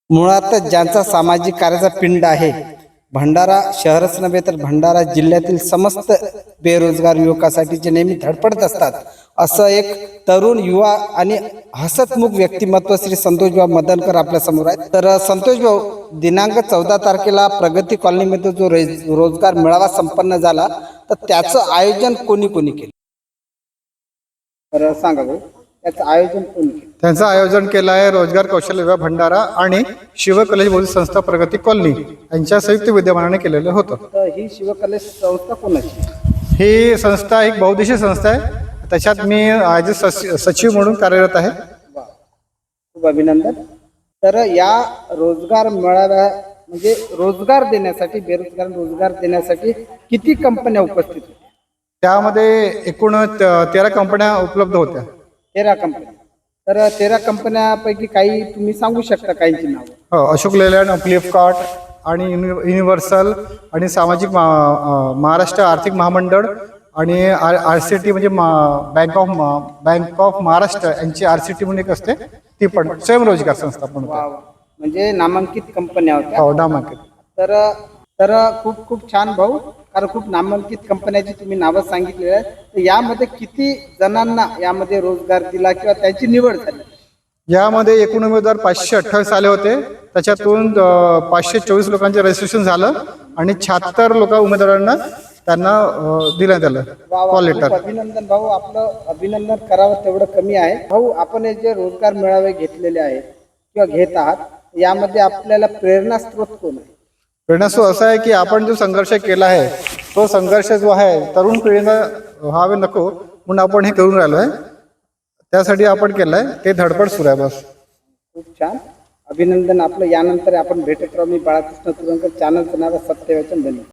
मुळातच ज्यांचा सामाजिक कार्याचा पिंड आहे, भंडारा शहरच नव्हे तर भंडारा जिल्ह्यातील समस्त बेरोजगार युवकासाठी नेहमी धडपडत असतात, असं एक तरुण युवा आणि हसतमुख व्यक्तिमत्व श्री संतोषभाऊ मदनकर आपल्या समोर आहेत. तर संतोषभाऊ, दिनांक 14 तारखेला प्रगती कॉलनीमध्ये जो रोजगार मेळावा संपन्न झाला, तर त्याचं आयोजन कोणी कोणी केलं? तर सांगा भाऊ, त्याचं आयोजन कोणी केलं? त्यांचं आयोजन केलं आहे रोजगार कौशल्य विभाग भंडारा आणि शिवकलेश बौद्धिक संस्था प्रगती कॉलनी यांच्या संयुक्त विद्यमानाने केलेलं होतं. तर ही शिवकलेश संस्था कोणाची? ही संस्था एक बहुउद्देशीय संस्था आहे. त्याच्यात मी ॲज अ सचिव म्हणून कार्यरत आहे. खूप अभिनंदन. तर या रोजगार मेळाव्या म्हणजे रोजगार देण्यासाठी, बेरोजगारांना रोजगार देण्यासाठी किती कंपन्या उपस्थित होत्या? त्यामध्ये एकूण 13 कंपन्या उपलब्ध होत्या. 13 कंपन्या. तर 13 कंपन्यापैकी काही तुम्ही सांगू शकता काहींची नावं? हो, अशोक लेलँड, फ्लिपकार्ट आणि युनिव्हर्सल आणि सामाजिक महाराष्ट्र आर्थिक महामंडळ आणि RCT म्हणजे बँक ऑफ महाराष्ट्र यांची RCT म्हणून एक असते, ती पण स्वयंरोजगार संस्था पण होती. म्हणजे नामांकित कंपन्या होत्या. हो, नामांकित. तर तर खूप खूप छान भाऊ, कारण खूप नामांकित कंपन्याची तुम्ही नावं सांगितलेली आहेत. तर यामध्ये किती जणांना यामध्ये रोजगार दिला किंवा त्यांची निवड झाली? यामध्ये एकूण उमेदवार 528 आले होते. त्याच्यातून 524 लोकांचे रजिस्ट्रेशन झालं आणि 76 उमेदवारांना त्यांना दिलं त्याला कॉल लेटर. अभिनंदन भाऊ, आपलं अभिनंदन करावं तेवढं कमी आहे. भाऊ, आपण हे जे रोजगार मेळावे घेतलेले आहेत किंवा घेत आहात, यामध्ये आपल्याला प्रेरणास्त्रोत कोण आहे? प्रेरणास्त्रोत असा आहे की आपण जो संघर्ष केला आहे, तो संघर्ष जो आहे तरुण पिढीला व्हावे नको म्हणून आपण हे करून राहिलो आहे. त्यासाठी आपण केलंय, ते धडपड सुरू आहे. बस. खूप छान, अभिनंदन आपलं. यानंतर आपण भेटत राहू. मी बाळकृष्ण तुरंकर, चॅनलचं नाव सत्यवचन. धन्यवाद.